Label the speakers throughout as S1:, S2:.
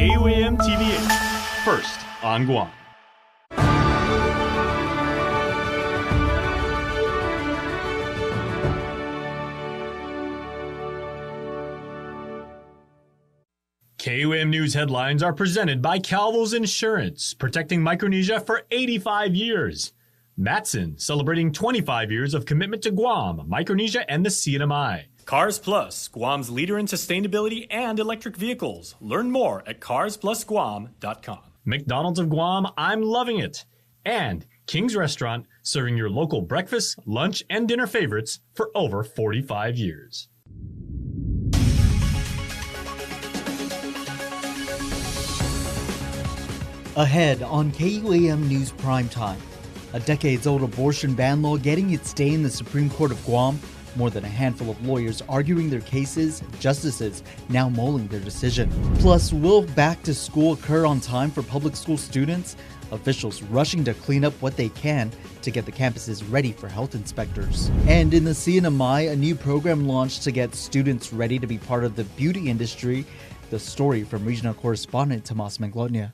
S1: KUAM TV8, first on Guam. KUAM News headlines are presented by Calvo's Insurance, protecting Micronesia for 85 years. Matson, celebrating 25 years of commitment to Guam, Micronesia, and the CNMI. Cars Plus, Guam's leader in sustainability and electric vehicles. Learn more at carsplusguam.com. McDonald's of Guam, I'm loving it. And King's Restaurant, serving your local breakfast, lunch, and dinner favorites for over 45 years.
S2: Ahead on KUAM News Primetime, a decades-old abortion ban law getting its day in the Supreme Court of Guam, more than a handful of lawyers arguing their cases, justices now mulling their decision. Plus, will back to school occur on time for public school students? Officials rushing to clean up what they can to get the campuses ready for health inspectors. And in the CNMI, a new program launched to get students ready to be part of the beauty industry. The story from regional correspondent Tomas Manglotnia.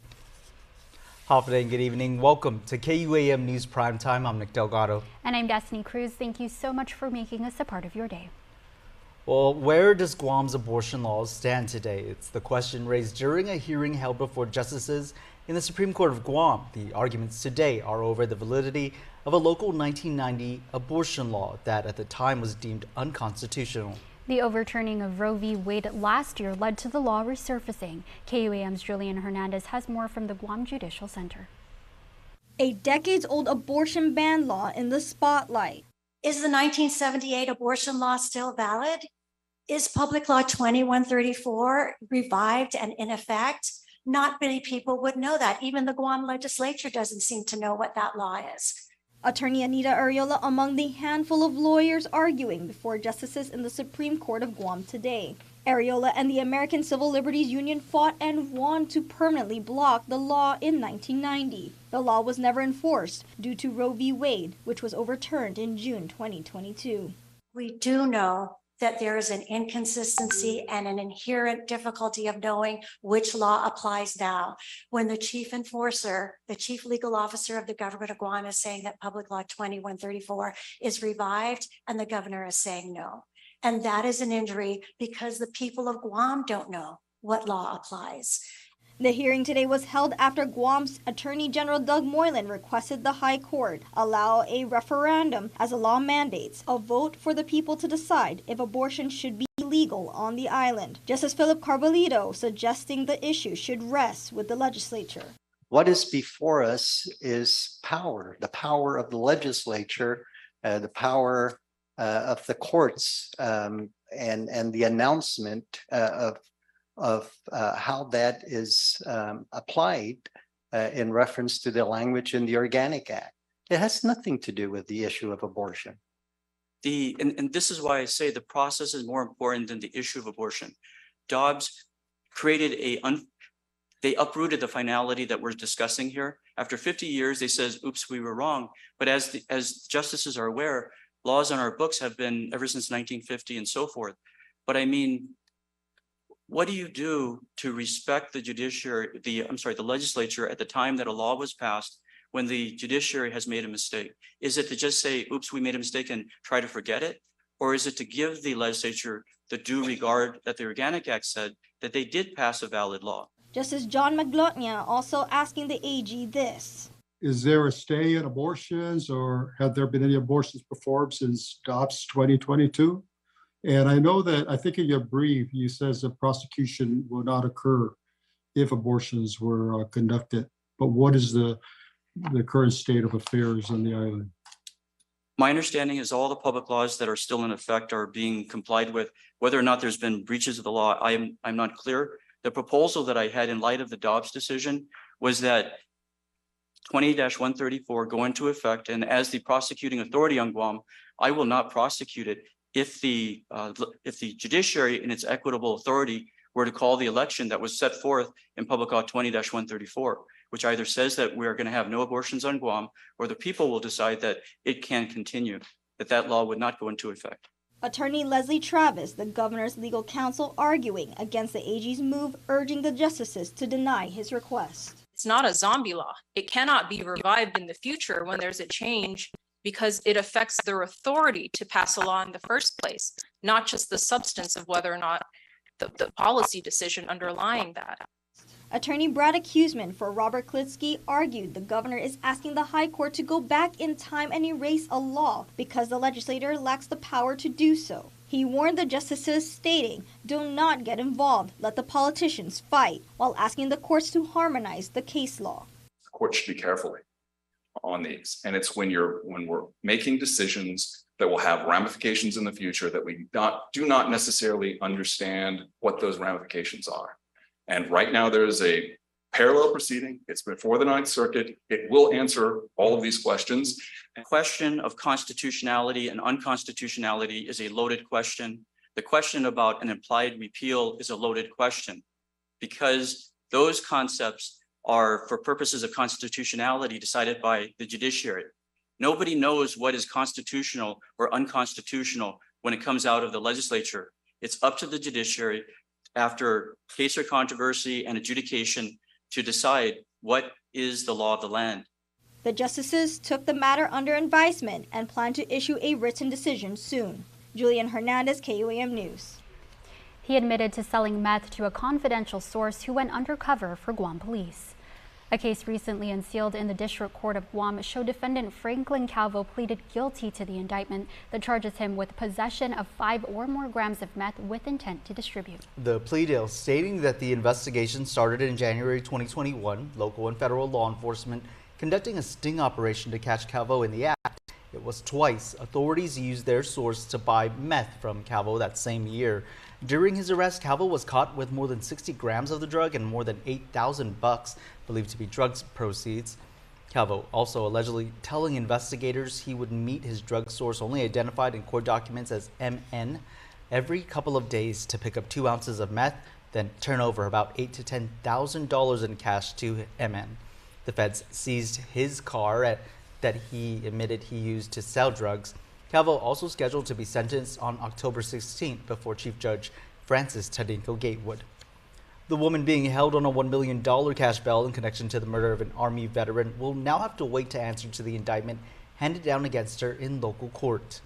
S3: Hafide and good evening. Welcome to KUAM News Primetime. I'm Nick Delgado.
S4: And I'm Destiny Cruz. Thank you so much for making us a part of your day.
S3: Well, where does Guam's abortion laws stand today? It's the question raised during a hearing held before justices in the Supreme Court of Guam. The arguments today are over the validity of a local 1990 abortion law that at the time was deemed unconstitutional.
S4: The overturning of Roe v. Wade last year led to the law resurfacing. KUAM's Julian Hernandez has more from the Guam Judicial Center.
S5: A decades-old abortion ban law in the spotlight.
S6: Is the 1978 abortion law still valid? Is Public Law 2134 revived and in effect? Not many people would know that. Even the Guam legislature doesn't seem to know what that law is.
S5: Attorney Anita Arreola among the handful of lawyers arguing before justices in the Supreme Court of Guam today. Arreola and the American Civil Liberties Union fought and won to permanently block the law in 1990. The law was never enforced due to Roe v. Wade, which was overturned in June 2022.
S6: We do know that there is an inconsistency and an inherent difficulty of knowing which law applies now. When the chief enforcer, the chief legal officer of the government of Guam is saying that Public Law 2134 is revived and the governor is saying no. And that is an injury because the people of Guam don't know what law applies.
S5: The hearing today was held after Guam's Attorney General Doug Moylan requested the High Court allow a referendum, as the law mandates, a vote for the people to decide if abortion should be legal on the island. Justice Philip Carbolito suggesting the issue should rest with the legislature.
S7: What is before us is power, the power of the legislature, the power of the courts, and the announcement of how that is applied in reference to the language in the Organic Act. It has nothing to do with the issue of abortion.
S8: And this is why I say the process is more important than the issue of abortion. Dobbs created they uprooted the finality that we're discussing here. After 50 years, they says, oops, we were wrong. But as justices are aware, laws on our books have been ever since 1950 and so forth. But I mean, what do you do to respect the judiciary, the legislature at the time that a law was passed when the judiciary has made a mistake? Is it to just say, oops, we made a mistake and try to forget it? Or is it to give the legislature the due regard that the Organic Act said that they did pass a valid law?
S5: Justice John Manglotnia also asking the AG this.
S9: Is there a stay in abortions, or have there been any abortions performed since Dobbs 2022? And I know that, I think in your brief, you says that prosecution will not occur if abortions were conducted. But what is the current state of affairs on the island?
S8: My understanding is all the public laws that are still in effect are being complied with. Whether or not there's been breaches of the law, I'm not clear. The proposal that I had in light of the Dobbs decision was that 20-134 go into effect, and as the prosecuting authority on Guam, I will not prosecute it if the judiciary in its equitable authority were to call the election that was set forth in Public Law 20-134, which either says that we are going to have no abortions on Guam, or the people will decide that it can continue, that law would not go into effect.
S5: Attorney Leslie Travis, the governor's legal counsel, arguing against the AG's move, urging the justices to deny his request.
S10: It's not a zombie law. It cannot be revived in the future when there's a change because it affects their authority to pass a law in the first place, not just the substance of whether or not the policy decision underlying that.
S5: Attorney Brad Accusman for Robert Klitsky argued the governor is asking the High Court to go back in time and erase a law because the legislator lacks the power to do so. He warned the justices, stating, "Do not get involved, let the politicians fight," while asking the courts to harmonize the case law.
S11: The court should be careful on these. And it's when we're making decisions that will have ramifications in the future that we do not necessarily understand what those ramifications are. And right now there is a parallel proceeding. It's before the Ninth Circuit. It will answer all of these questions.
S8: The question of constitutionality and unconstitutionality is a loaded question. The question about an implied repeal is a loaded question because those concepts are, for purposes of constitutionality, decided by the judiciary. Nobody knows what is constitutional or unconstitutional when it comes out of the legislature. It's up to the judiciary after case or controversy and adjudication to decide what is the law of the land.
S5: The justices took the matter under advisement and plan to issue a written decision soon. Julian Hernandez, KUAM News.
S4: He admitted to selling meth to a confidential source who went undercover for Guam police. A case recently unsealed in the District Court of Guam showed defendant Franklin Calvo pleaded guilty to the indictment that charges him with possession of 5 or more grams of meth with intent to distribute.
S3: The plea deal stating that the investigation started in January 2021, local and federal law enforcement conducting a sting operation to catch Calvo in the act. It was twice authorities used their source to buy meth from Calvo that same year. During his arrest, Calvo was caught with more than 60 grams of the drug and more than $8,000 believed to be drug proceeds. Calvo also allegedly telling investigators he would meet his drug source, only identified in court documents as MN, every couple of days to pick up 2 ounces of meth, then turn over about $8,000 to $10,000 in cash to MN. The feds seized his car that he admitted he used to sell drugs. Calvo also scheduled to be sentenced on October 16th before Chief Judge Francis Tadinko Gatewood. The woman being held on a $1 million cash bail in connection to the murder of an Army veteran will now have to wait to answer to the indictment handed down against her in local court.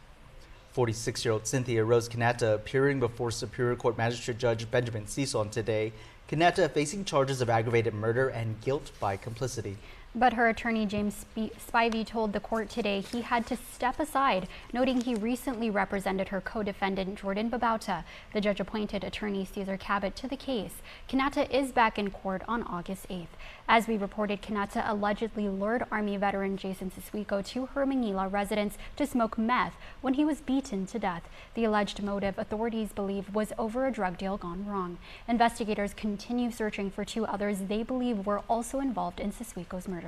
S3: 46-year-old Cynthia Rose Kanata appearing before Superior Court Magistrate Judge Benjamin Sison today. Kanata facing charges of aggravated murder and guilt by complicity.
S4: But her attorney, James Spivey, told the court today he had to step aside, noting he recently represented her co-defendant, Jordan Babauta. The judge appointed attorney Cesar Cabot to the case. Kanata is back in court on August 8th. As we reported, Kanata allegedly lured Army veteran Jason Siswico to her Manila residence to smoke meth when he was beaten to death. The alleged motive, authorities believe, was over a drug deal gone wrong. Investigators continue searching for 2 others they believe were also involved in Siswico's murder.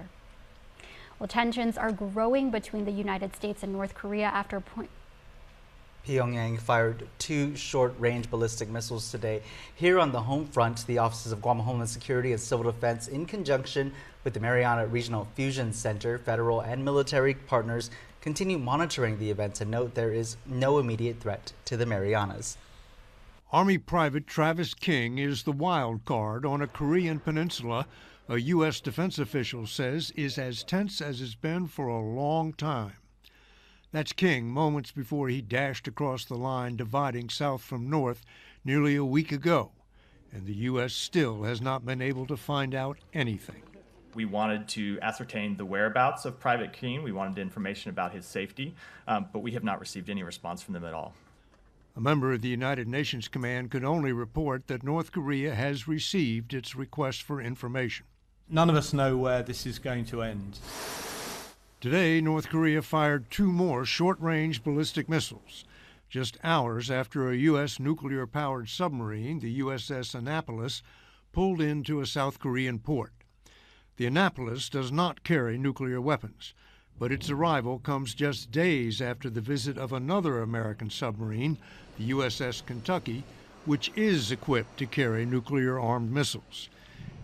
S4: Well, tensions are growing between the United States and North Korea after
S3: Pyongyang fired 2 short-range ballistic missiles today. Here on the home front, the Offices of Guam Homeland Security and Civil Defense, in conjunction with the Mariana Regional Fusion Center, federal and military partners, continue monitoring the events and note there is no immediate threat to the Marianas.
S12: Army Private Travis King is the wild card on a Korean peninsula a U.S. defense official says is as tense as it's been for a long time. That's King moments before he dashed across the line dividing south from north nearly a week ago, and the U.S. still has not been able to find out anything.
S13: We wanted to ascertain the whereabouts of Private King. We wanted information about his safety, but we have not received any response from them at all.
S12: A member of the United Nations Command could only report that North Korea has received its request for information.
S14: None of us know where this is going to end.
S12: Today, North Korea fired 2 more short-range ballistic missiles, just hours after a U.S. nuclear-powered submarine, the USS Annapolis, pulled into a South Korean port. The Annapolis does not carry nuclear weapons, but its arrival comes just days after the visit of another American submarine, the USS Kentucky, which is equipped to carry nuclear-armed missiles.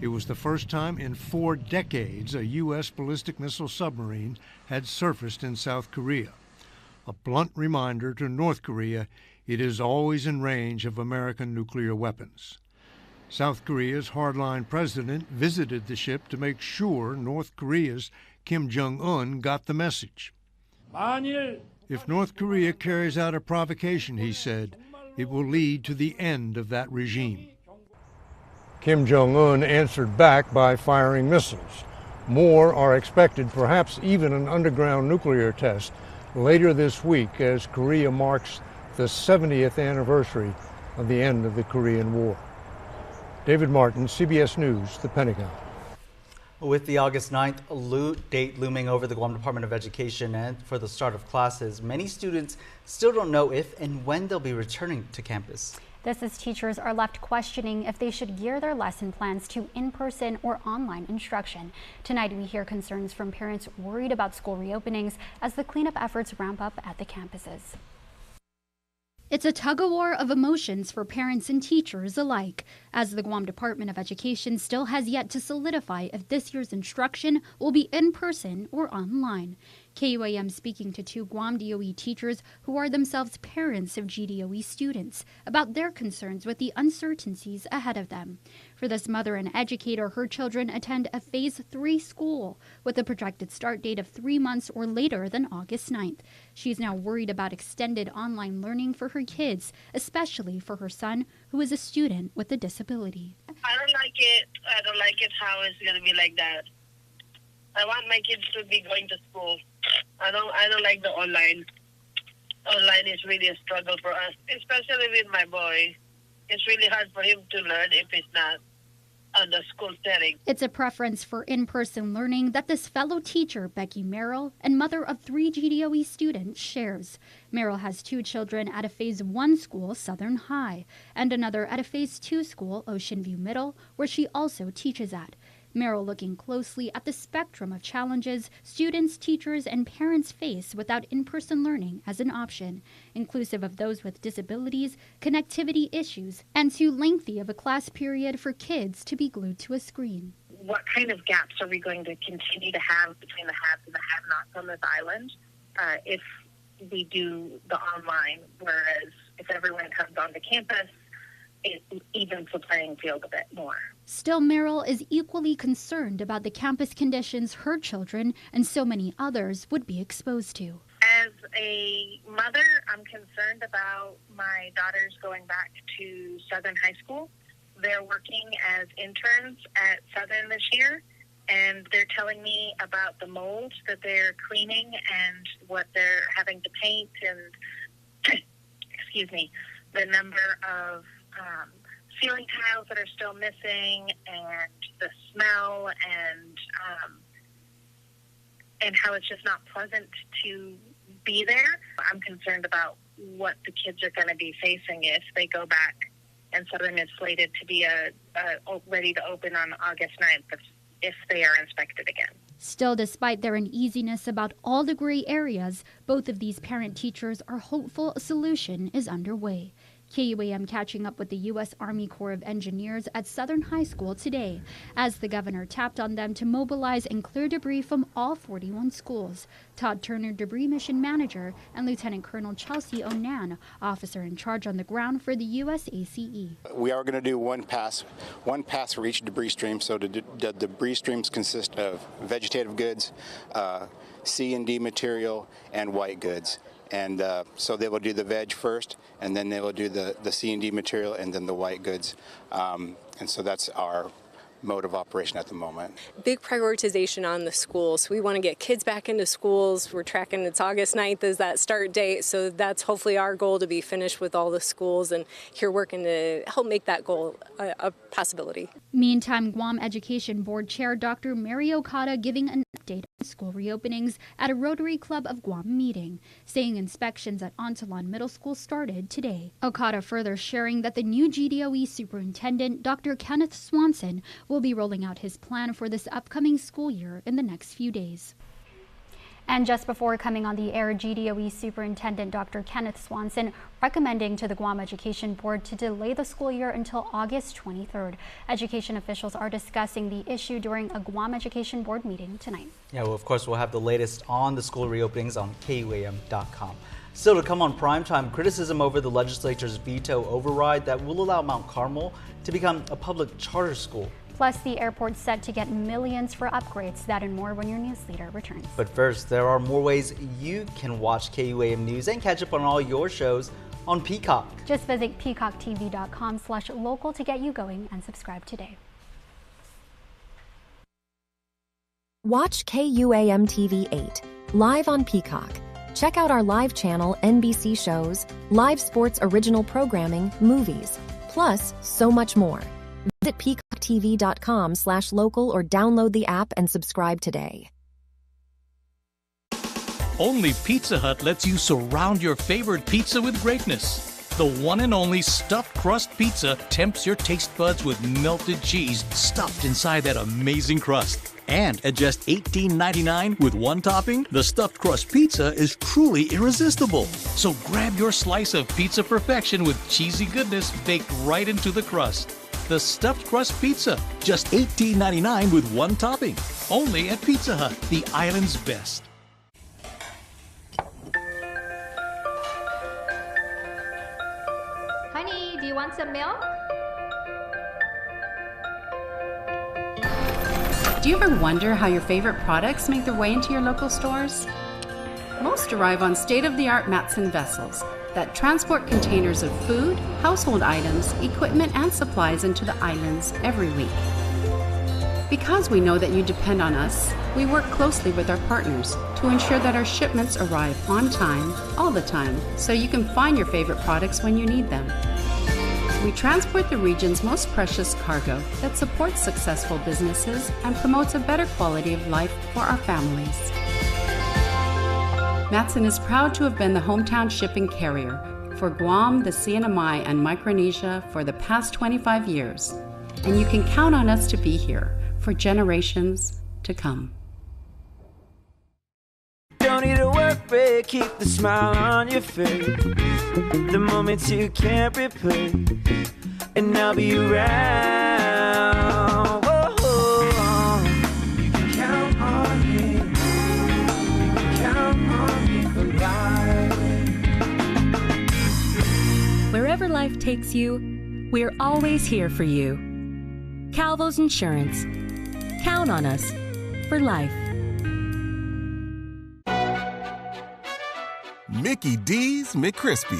S12: It was the first time in 4 decades a U.S. ballistic missile submarine had surfaced in South Korea. A blunt reminder to North Korea it is always in range of American nuclear weapons. South Korea's hardline president visited the ship to make sure North Korea's Kim Jong-un got the message. If North Korea carries out a provocation, he said, it will lead to the end of that regime. Kim Jong-un answered back by firing missiles. More are expected, perhaps even an underground nuclear test later this week as Korea marks the 70th anniversary of the end of the Korean War. David Martin, CBS News, the Pentagon.
S3: With the August 9th date looming over the Guam Department of Education and for the start of classes, many students still don't know if and when they'll be returning to campus.
S4: This as teachers are left questioning if they should gear their lesson plans to in-person or online instruction. Tonight we hear concerns from parents worried about school reopenings as the cleanup efforts ramp up at the campuses.
S15: It's a tug-of-war of emotions for parents and teachers alike, as the Guam Department of Education still has yet to solidify if this year's instruction will be in person or online. KUAM speaking to two Guam DOE teachers who are themselves parents of GDOE students about their concerns with the uncertainties ahead of them. For this mother and educator, her children attend a Phase 3 school with a projected start date of 3 months or later than August 9th. She's now worried about extended online learning for her kids, especially for her son, who is a student with a disability.
S16: I don't like it. I don't like it how it's going to be like that. I want my kids to be going to school. I don't like the online. Online is really a struggle for us, especially with my boy. It's really hard for him to learn if it's not on the school setting.
S15: It's a preference for in-person learning that this fellow teacher, Becky Merrill, and mother of 3 GDOE students shares. Merrill has 2 children at a Phase 1 school, Southern High, and another at a Phase 2 school, Ocean View Middle, where she also teaches at. Merrill looking closely at the spectrum of challenges students, teachers, and parents face without in-person learning as an option, inclusive of those with disabilities, connectivity issues, and too lengthy of a class period for kids to be glued to a screen.
S16: What kind of gaps are we going to continue to have between the haves and the have-nots on this island if we do the online, whereas if everyone comes onto campus, it evens the playing field a bit more.
S15: Still, Merrill is equally concerned about the campus conditions her children and so many others would be exposed to.
S16: As a mother, I'm concerned about my daughters going back to Southern High School. They're working as interns at Southern this year, and they're telling me about the molds that they're cleaning and what they're having to paint and, excuse me, the number of ceiling tiles that are still missing and the smell and how it's just not pleasant to be there. I'm concerned about what the kids are going to be facing if they go back and Southern is slated to be ready to open on August 9th if they are inspected again.
S15: Still, despite their uneasiness about all the gray areas, both of these parent teachers are hopeful a solution is underway. KUAM catching up with the U.S. Army Corps of Engineers at Southern High School today, as the governor tapped on them to mobilize and clear debris from all 41 schools. Todd Turner, debris mission manager, and Lieutenant Colonel Chelsea Onan, officer in charge on the ground for the USACE.
S17: We are going to do one pass for each debris stream. So the debris streams consist of vegetative goods, C&D material, and white goods. And so they will do the veg first, and then they will do the C&D material, and then the white goods. And so that's our mode of operation at the moment.
S18: Big prioritization on the schools. We want to get kids back into schools. We're tracking it's August 9th is that start date. So that's hopefully our goal, to be finished with all the schools, and here working to help make that goal a possibility.
S15: Meantime, Guam Education Board Chair Dr. Mary Okada giving an update on school reopenings at a Rotary Club of Guam meeting, saying inspections at Antolon Middle School started today. Okada further sharing that the new GDOE superintendent, Dr. Kenneth Swanson, will be rolling out his plan for this upcoming school year in the next few days.
S4: And just before coming on the air, GDOE Superintendent Dr. Kenneth Swanson recommending to the Guam Education Board to delay the school year until August 23rd. Education officials are discussing the issue during a Guam Education Board meeting tonight.
S3: Yeah, well, of course, we'll have the latest on the school reopenings on KUAM.com. Still to come on Primetime, criticism over the legislature's veto override that will allow Mount Carmel to become a public charter school.
S4: Plus, the airport's set to get millions for upgrades. That and more when your news leader returns.
S3: But first, there are more ways you can watch KUAM News and catch up on all your shows on Peacock.
S4: Just visit peacocktv.com/local to get you going and subscribe today.
S19: Watch KUAM TV 8 live on Peacock. Check out our live channel, NBC shows, live sports original programming, movies, plus so much more. Visit peacocktv.com/local or download the app and subscribe today.
S20: Only Pizza Hut lets you surround your favorite pizza with greatness. The one and only stuffed crust pizza tempts your taste buds with melted cheese stuffed inside that amazing crust. And at just $18.99 with one topping, the stuffed crust pizza is truly irresistible. So grab your slice of pizza perfection with cheesy goodness baked right into the crust. The stuffed crust pizza, just $18.99 with one topping. Only at Pizza Hut, the island's best.
S21: Honey, do you want some milk?
S22: Do you ever wonder how your favorite products make their way into your local stores? Most arrive on state-of-the-art Matson vessels that transport containers of food, household items, equipment, and supplies into the islands every week. Because we know that you depend on us, we work closely with our partners to ensure that our shipments arrive on time, all the time, so you can find your favorite products when you need them. We transport the region's most precious cargo that supports successful businesses and promotes a better quality of life for our families. Matson is proud to have been the hometown shipping carrier for Guam, the CNMI, and Micronesia for the past 25 years, and you can count on us to be here for generations to come.
S23: Don't need a work break, keep the smile on your face. The moments you can't replace, and I'll be around. Whoa. You can count on me. You can count on me for life.
S24: Wherever life takes you, we're always here for you. Calvo's Insurance. Count on us for life.
S25: Mickey D's McCrispy.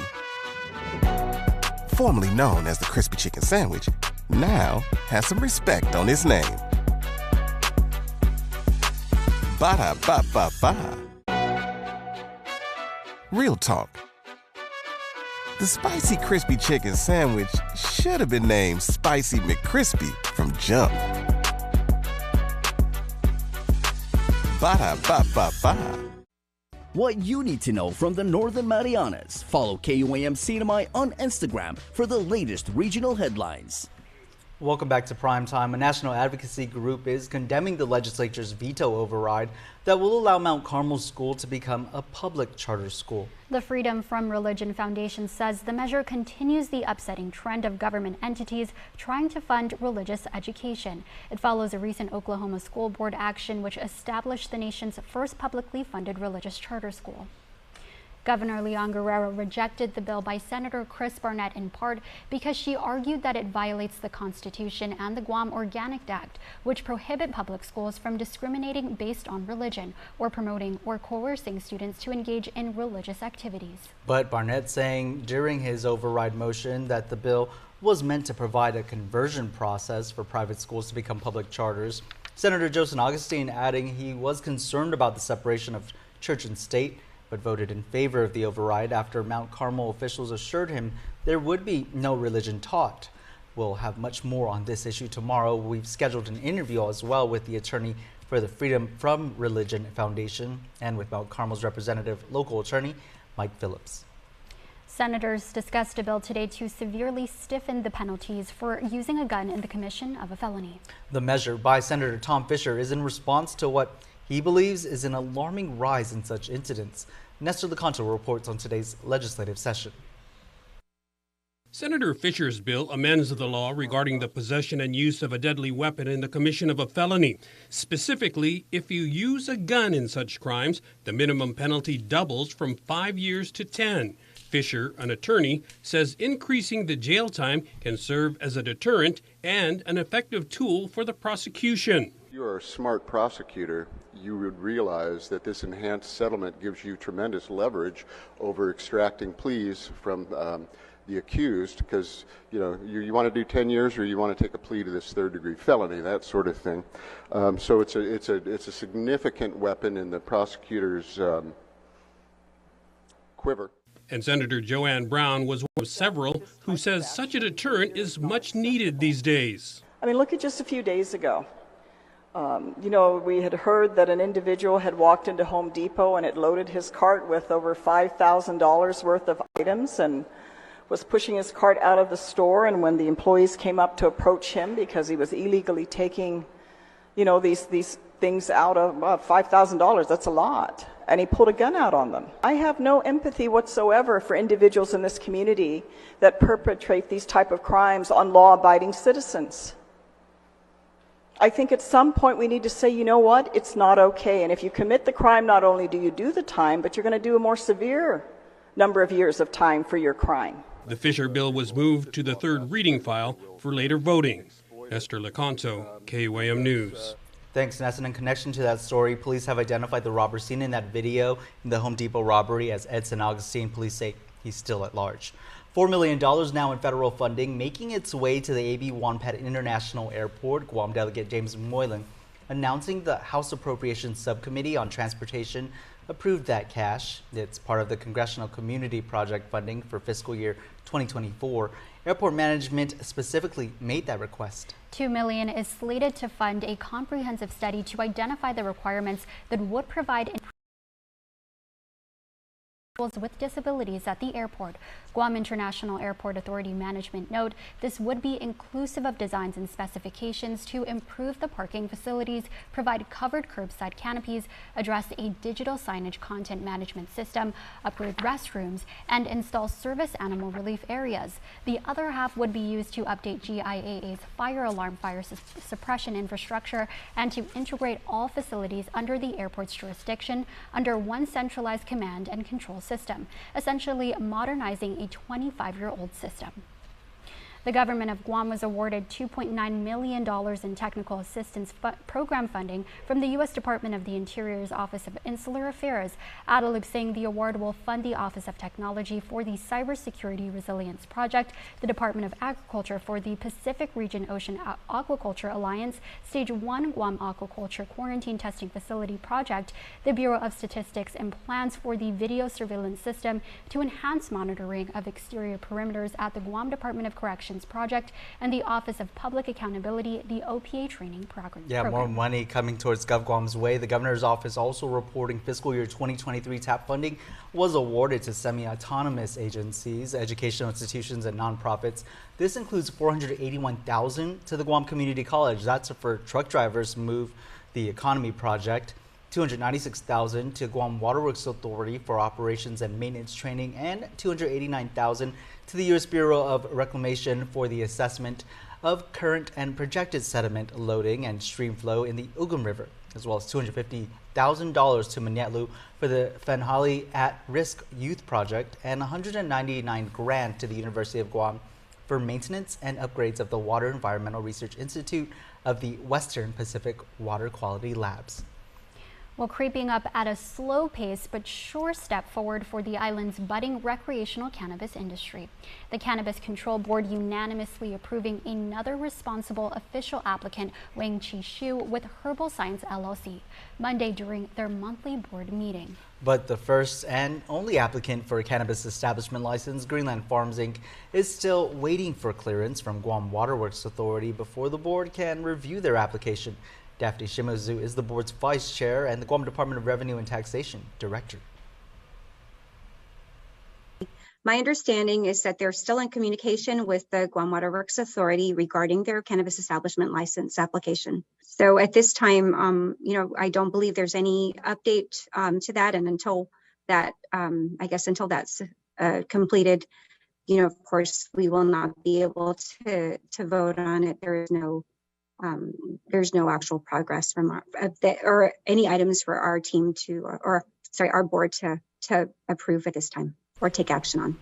S25: Formerly known as the Crispy Chicken Sandwich, now has some respect on his name. Ba-da-ba-ba-ba. Real talk. The Spicy Crispy Chicken Sandwich should have been named Spicy McCrispy from jump. Ba-da-ba-ba-ba.
S26: What you need to know from the Northern Marianas. Follow KUAM CNMI on Instagram for the latest regional headlines.
S3: Welcome back to Primetime. A national advocacy group is condemning the legislature's veto override that will allow Mount Carmel School to become a public charter school.
S4: The Freedom from Religion Foundation says the measure continues the upsetting trend of government entities trying to fund religious education. It follows a recent Oklahoma school board action which established the nation's first publicly funded religious charter school. Governor Leon Guerrero rejected the bill by Senator Chris Barnett in part because she argued that it violates the Constitution and the Guam Organic Act, which prohibit public schools from discriminating based on religion or promoting or coercing students to engage in religious activities.
S3: But Barnett saying during his override motion that the bill was meant to provide a conversion process for private schools to become public charters. Senator Joseph Augustine adding he was concerned about the separation of church and state, but voted in favor of the override after Mount Carmel officials assured him there would be no religion taught. We'll have much more on this issue tomorrow. We've scheduled an interview as well with the attorney for the Freedom from Religion Foundation and with Mount Carmel's representative, local attorney Mike Phillips.
S4: Senators discussed a bill today to severely stiffen the penalties for using a gun in the commission of a felony.
S3: The measure by Senator Tom Fisher is in response to what he believes is an alarming rise in such incidents. Nestor Lecanto reports on today's legislative session.
S1: Senator Fisher's bill amends the law regarding the possession and use of a deadly weapon in the commission of a felony. Specifically, if you use a gun in such crimes, the minimum penalty doubles from 5 years to 10. Fisher, an attorney, says increasing the jail time can serve as a deterrent and an effective tool for the prosecution.
S2: If you are a smart prosecutor, you would realize that this enhanced settlement gives you tremendous leverage over extracting pleas from the accused, because you want to do 10 years or you want to take a plea to this third-degree felony, that sort of thing. So it's a significant weapon in the prosecutor's quiver.
S1: And Senator Joanne Brown was one of several who says such a deterrent is much needed these days.
S6: I mean, look at just a few days ago. We had heard that an individual had walked into Home Depot and had loaded his cart with over $5,000 worth of items and was pushing his cart out of the store. And when the employees came up to approach him because he was illegally taking, these things out of $5,000, that's a lot. And he pulled a gun out on them. I have no empathy whatsoever for individuals in this community that perpetrate these type of crimes on law-abiding citizens. I think at some point we need to say, you know what, it's not okay. And if you commit the crime, not only do you do the time, but you're going to do a more severe number of years of time for your crime.
S1: The Fisher bill was moved to the third reading file for later voting. Esther Lecanto, KUAM News.
S3: Thanks, Ness. And in connection to that story, police have identified the robber seen in that video in the Home Depot robbery as Ed St. Augustine. Police say he's still at large. $4 million now in federal funding making its way to the A.B. Wonpet International Airport. Guam Delegate James Moylan announcing the House Appropriations Subcommittee on Transportation approved that cash. It's part of the Congressional Community Project funding for fiscal year 2024. Airport management specifically made that request.
S4: $2 million is slated to fund a comprehensive study to identify the requirements that would provide with disabilities at the airport. Guam International Airport Authority management note this would be inclusive of designs and specifications to improve the parking facilities, provide covered curbside canopies, address a digital signage content management system, upgrade restrooms, and install service animal relief areas. The other half would be used to update GIAA's fire alarm, fire suppression infrastructure, and to integrate all facilities under the airport's jurisdiction under one centralized command and control system, essentially modernizing a 25-year-old system. The government of Guam was awarded $2.9 million in technical assistance program funding from the U.S. Department of the Interior's Office of Insular Affairs. Adelub saying the award will fund the Office of Technology for the Cybersecurity Resilience Project, the Department of Agriculture for the Pacific Region Ocean Aquaculture Alliance, Stage 1 Guam Aquaculture Quarantine Testing Facility Project, the Bureau of Statistics, and plans for the video surveillance system to enhance monitoring of exterior perimeters at the Guam Department of Corrections Project, and the Office of Public Accountability, the OPA training program.
S3: Yeah, more money coming towards GovGuam's way. The governor's office also reporting fiscal year 2023 TAP funding was awarded to semi-autonomous agencies, educational institutions, and nonprofits. This includes $481,000 to the Guam Community College. That's for truck drivers move the economy project. $296,000 to Guam Waterworks Authority for operations and maintenance training, and $289,000 to the U.S. Bureau of Reclamation for the assessment of current and projected sediment loading and stream flow in the Ugum River, as well as $250,000 to Manetlu for the Fenhali At-Risk Youth Project, and $199,000 to the University of Guam for maintenance and upgrades of the Water Environmental Research Institute of the Western Pacific Water Quality Labs.
S4: Well, creeping up at a slow pace but sure step forward for the island's budding recreational cannabis industry. The Cannabis Control Board unanimously approving another responsible official applicant, Wang Chi-Shu, with Herbal Science LLC, Monday during their monthly board meeting.
S3: But the first and only applicant for a cannabis establishment license, Greenland Farms Inc., is still waiting for clearance from Guam Waterworks Authority before the board can review their application. Daphne Shimozu is the board's vice chair and the Guam Department of Revenue and Taxation director.
S7: My understanding is that they're still in communication with the Guam Waterworks Authority regarding their cannabis establishment license application. So at this time, I don't believe there's any update to that. And until that, until that's completed, of course, we will not be able to vote on it. There's no actual progress from or any items for our team our board to approve at this time or take action on.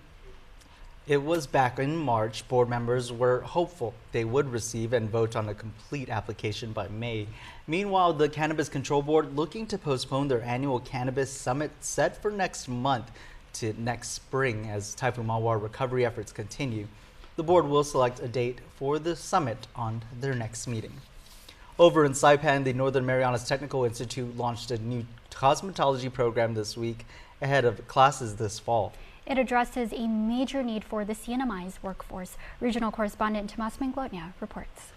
S3: It was back in March. Board members were hopeful they would receive and vote on a complete application by May. Meanwhile, the Cannabis Control Board looking to postpone their annual cannabis summit set for next month to next spring as Typhoon Mawar recovery efforts continue. The board will select a date for the summit on their next meeting. Over in Saipan, the Northern Marianas Technical Institute launched a new cosmetology program this week ahead of classes this fall.
S4: It addresses a major need for the CNMI's workforce. Regional correspondent Tomas Manglotnia reports.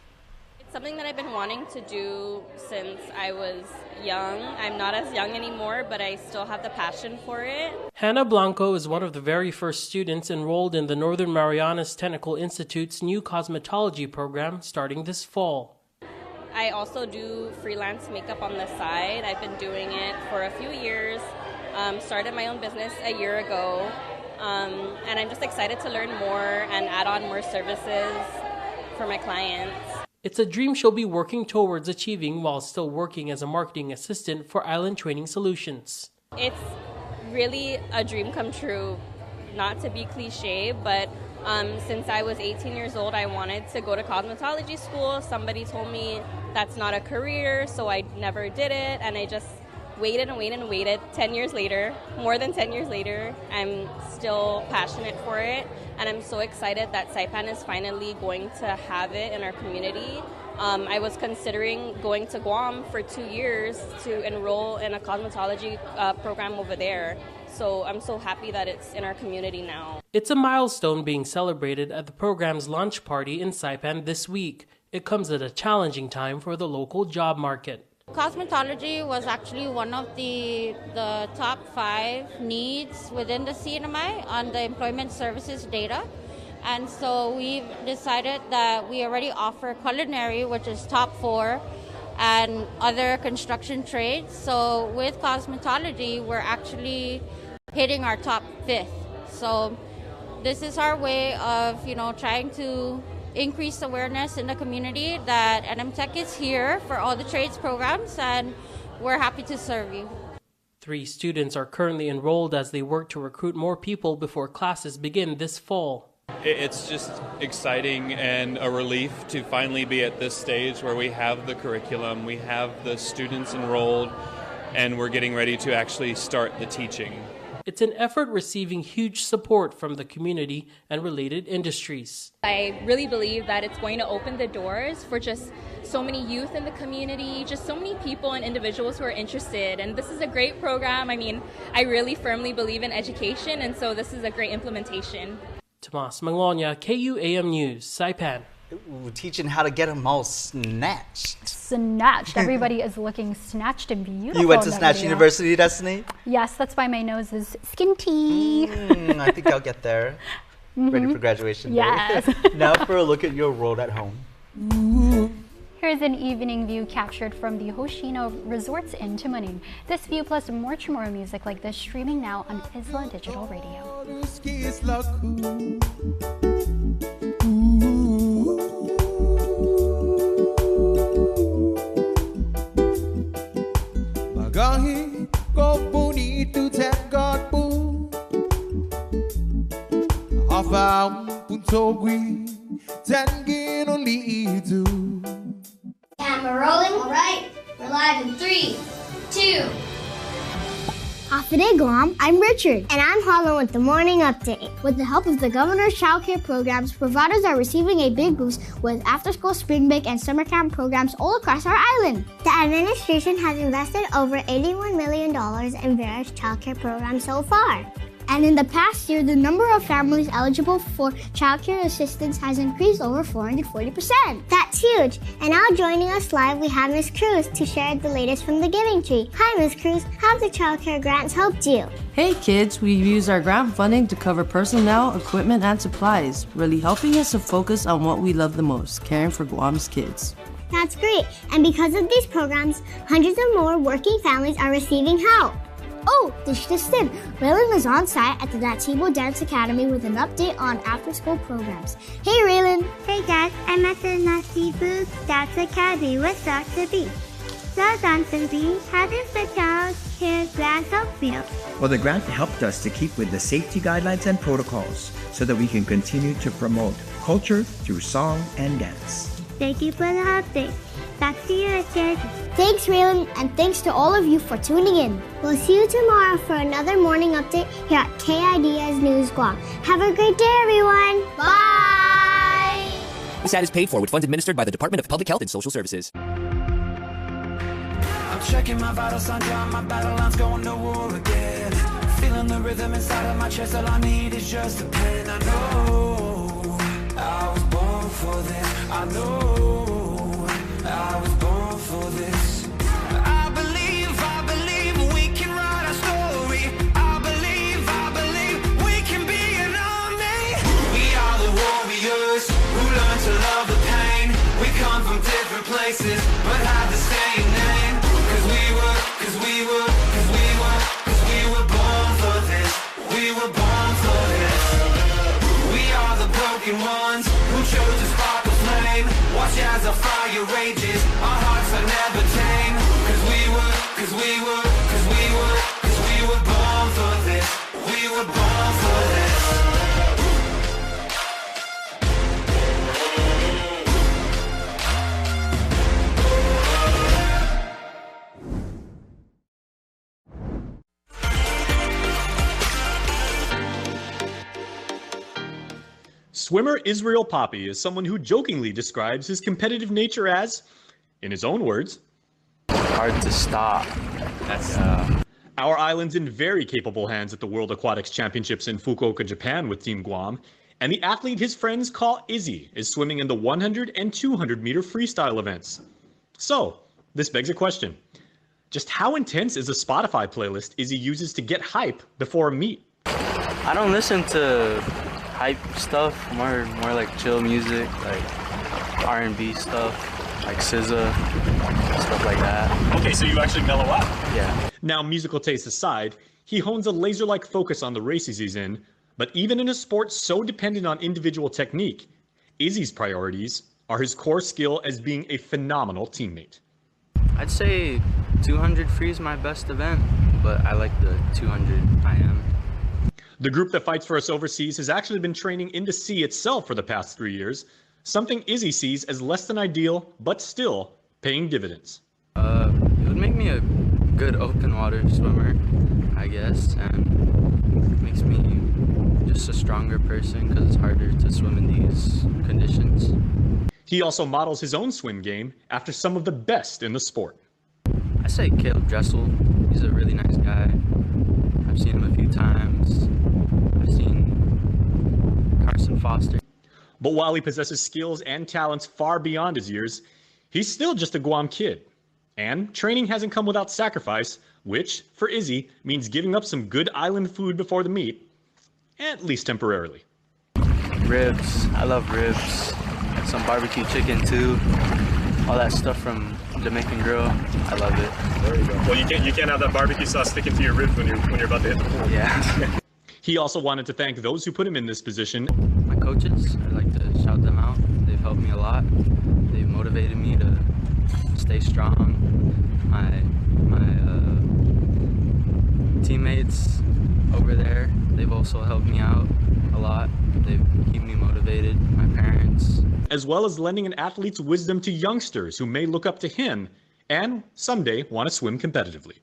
S5: It's something that I've been wanting to do since I was young. I'm not as young anymore, but I still have the passion for it.
S8: Hannah Blanco is one of the very first students enrolled in the Northern Marianas Technical Institute's new cosmetology program starting this fall.
S5: I also do freelance makeup on the side. I've been doing it for a few years. Started my own business a year ago, and I'm just excited to learn more and add on more services for my clients.
S8: It's a dream she'll be working towards achieving while still working as a marketing assistant for Island Training Solutions.
S5: It's really a dream come true, not to be cliche, but since I was 18 years old, I wanted to go to cosmetology school. Somebody told me that's not a career, so I never did it, and I just waited and waited and waited. 10 years later, more than 10 years later, I'm still passionate for it, and I'm so excited that Saipan is finally going to have it in our community. I was considering going to Guam for 2 years to enroll in a cosmetology program over there. So I'm so happy that it's in our community now.
S8: It's a milestone being celebrated at the program's launch party in Saipan this week. It comes at a challenging time for the local job market.
S9: Cosmetology was actually one of the top 5 needs within the CNMI on the employment services data. And so we've decided that we already offer culinary, which is top 4, and other construction trades. So with cosmetology, we're actually hitting our top 5th. So this is our way of, trying to increase awareness in the community that NMTech is here for all the trades programs, and we're happy to serve you.
S8: 3 students are currently enrolled as they work to recruit more people before classes begin this fall.
S10: It's just exciting and a relief to finally be at this stage where we have the curriculum, we have the students enrolled, and we're getting ready to actually start the teaching.
S8: It's an effort receiving huge support from the community and related industries.
S11: I really believe that it's going to open the doors for just so many youth in the community, just so many people and individuals who are interested. And this is a great program. I mean, I really firmly believe in education, and so this is a great implementation.
S8: Tomas Manglotnia, KUAM News, Saipan.
S3: Teaching how to get them all snatched.
S4: Snatched. Everybody is looking snatched and beautiful.
S3: You went to Snatch University, Destiny?
S4: Yes, that's why my nose is skinty.
S3: I think I'll get there. Ready for graduation day.
S4: Yes.
S3: Now for a look at your world at home.
S4: Here's an evening view captured from the Hoshino Resorts in Tamuning. This view plus more tomorrow music like this streaming now on Isla Digital Radio.
S21: Magahi ko bonito tap God po Afa puntogwi tangin olido.
S27: Camera rolling. All right, we're live in 3, 2.
S28: Afterday Guam, I'm Richard. And I'm Harlan with the Morning Update. With the help of the Governor's Child Care programs, providers are receiving a big boost with after-school spring break and summer camp programs all across our island. The administration has invested over $81 million in various child care programs so far. And in the past year, the number of families eligible for child care assistance has increased over 440%. That's huge. And now joining us live, we have Ms. Cruz to share the latest from the Giving Tree. Hi, Ms. Cruz. How have the child care grants helped you?
S29: Hey kids, we've used our grant funding to cover personnel, equipment, and supplies, really helping us to focus on what we love the most, caring for Guam's kids.
S28: That's great. And because of these programs, hundreds of more working families are receiving help. Oh, this just in. Raylan is on site at the Nativo Dance Academy with an update on after-school programs. Hey, Raylan.
S12: Hey, guys. I'm at the Nativo Dance Academy with Dr. B. So, Dr. B, how does the Child Care grant help you?
S13: Well, the grant helped us to keep with the safety guidelines and protocols so that we can continue to promote culture through song and dance.
S12: Thank you for the update. Back to you, Richard.
S28: Thanks, Raylan, and thanks to all of you for tuning in. We'll see you tomorrow for another morning update here at KIDS News Guam. Have a great day, everyone. Bye!
S14: This ad is paid for with funds administered by the Department of Public Health and Social Services.
S23: I'm checking my vital signs, on my battle lines, going to war again. Feeling the rhythm inside of my chest, all I need is just a pen. I know I was born for this. I know I was born for this. I believe we can write our story. I believe we can be an army. We are the warriors who learn to love the pain. We come from different places, but have the same name. Cause we were born for this. We were born for this. We are the broken ones who chose to spark a flame. Watch as our fire rages, our hearts are never tame. Cause we were born for this. We were born for this.
S15: Swimmer Israel Poppy is someone who jokingly describes his competitive nature as, in his own words,
S16: hard to stop.
S15: Our island's in very capable hands at the World Aquatics Championships in Fukuoka, Japan with Team Guam, and the athlete his friends call Izzy is swimming in the 100 and 200 meter freestyle events. So, this begs a question. Just how intense is a Spotify playlist Izzy uses to get hype before a meet?
S16: I don't listen to hype stuff, more like chill music, like R&B stuff, like SZA, stuff like that.
S15: Okay, so you actually mellow out.
S16: Yeah.
S15: Now, musical taste aside, he hones a laser-like focus on the races he's in, but even in a sport so dependent on individual technique, Izzy's priorities are his core skill as being a phenomenal teammate.
S16: I'd say 200 free is my best event, but I like the 200 IM.
S15: The group that fights for us overseas has actually been training in the sea itself for the past 3 years, something Izzy sees as less than ideal, but still paying dividends.
S16: It would make me a good open water swimmer, I guess, and makes me just a stronger person because it's harder to swim in these conditions.
S15: He also models his own swim game after some of the best in the sport.
S16: I say Caleb Dressel. He's a really nice guy. I've seen him a few times. I've seen Carson Foster.
S15: But while he possesses skills and talents far beyond his years, he's still just a Guam kid. And training hasn't come without sacrifice, which, for Izzy, means giving up some good island food before the meet, at least temporarily.
S16: Ribs. I love ribs. Some barbecue chicken too. All that stuff from Jamaican Grill. I love it.
S15: There you go. Well, you can't have that barbecue sauce sticking to your ribs when you're about to hit the pool.
S16: Yeah.
S15: He also wanted to thank those who put him in this position.
S16: My coaches, I'd like to shout them out. They've helped me a lot. They've motivated me to stay strong. My teammates over there, they've also helped me out a lot. They keep me motivated. My parents.
S15: As well as lending an athlete's wisdom to youngsters who may look up to him and someday want to swim competitively.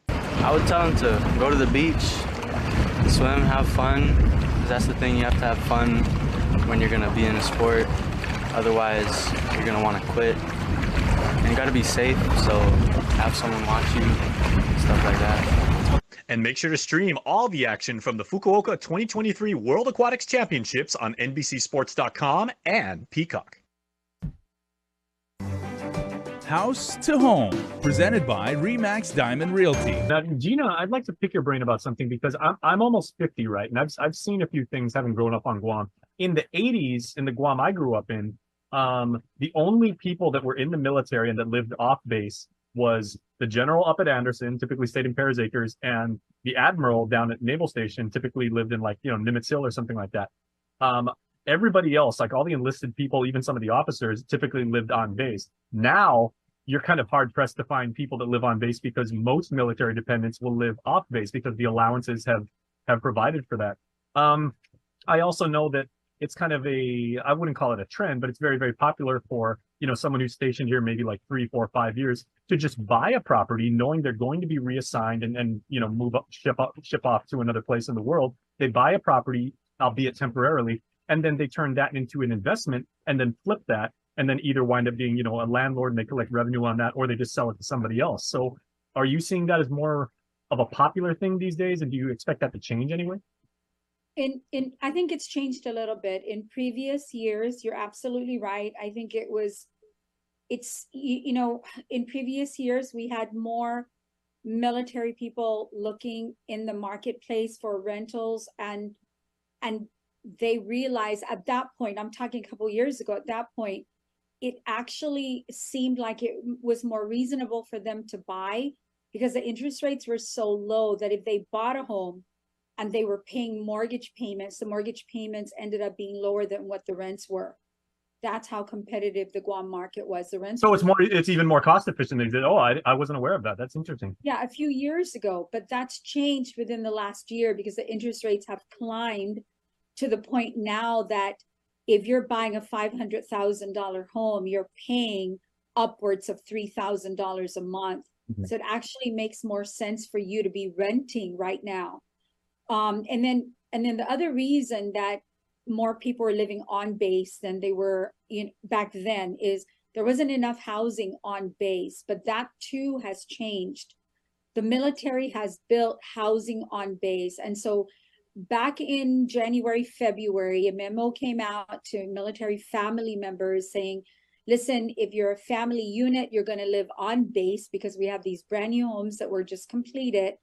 S16: I would tell them to go to the beach, swim, have fun, because that's the thing, you have to have fun when you're going to be in a sport. Otherwise, you're going to want to quit. And you got to be safe, so have someone watch you, stuff like that.
S15: And make sure to stream all the action from the Fukuoka 2023 World Aquatics Championships on NBCSports.com and Peacock.
S17: House to Home, presented by Remax Diamond Realty.
S18: Now, Gina, I'd like to pick your brain about something because I'm almost 50, right? And I've seen a few things having grown up on Guam. In the 80s, in the Guam I grew up in, the only people that were in the military and that lived off base was the General up at Anderson, typically stayed in Paris Acres, and the Admiral down at Naval Station typically lived in like, Nimitz Hill or something like that. Everybody else, like all the enlisted people, even some of the officers, typically lived on base. Now you're kind of hard pressed to find people that live on base because most military dependents will live off base because the allowances have provided for that. I also know that it's kind of I wouldn't call it a trend, but it's very, very popular for, someone who's stationed here maybe like 3, 4, 5 years to just buy a property knowing they're going to be reassigned and move up, ship off to another place in the world. They buy a property, albeit temporarily, and then they turn that into an investment and then flip that and then either wind up being, a landlord and they collect revenue on that, or they just sell it to somebody else. So are you seeing that as more of a popular thing these days? And do you expect that to change anyway?
S1: I think it's changed a little bit. In previous years, you're absolutely right. I think in previous years, we had more military people looking in the marketplace for rentals, and they realized at that point, I'm talking a couple years ago, at that point, it actually seemed like it was more reasonable for them to buy because the interest rates were so low that if they bought a home and they were paying mortgage payments, the mortgage payments ended up being lower than what the rents were. That's how competitive the Guam market was. The rents.
S18: So it's even more cost efficient. They said, oh, I wasn't aware of that. That's interesting.
S1: Yeah, a few years ago, but that's changed within the last year because the interest rates have climbed to the point now that if you're buying a $500,000 home, you're paying upwards of $3,000 a month. Mm-hmm. So it actually makes more sense for you to be renting right now. And then the other reason that more people are living on base than they were back then is there wasn't enough housing on base, but that too has changed. The military has built housing on base. And so back in January, February, a memo came out to military family members saying, listen, if you're a family unit, you're going to live on base because we have these brand new homes that were just completed.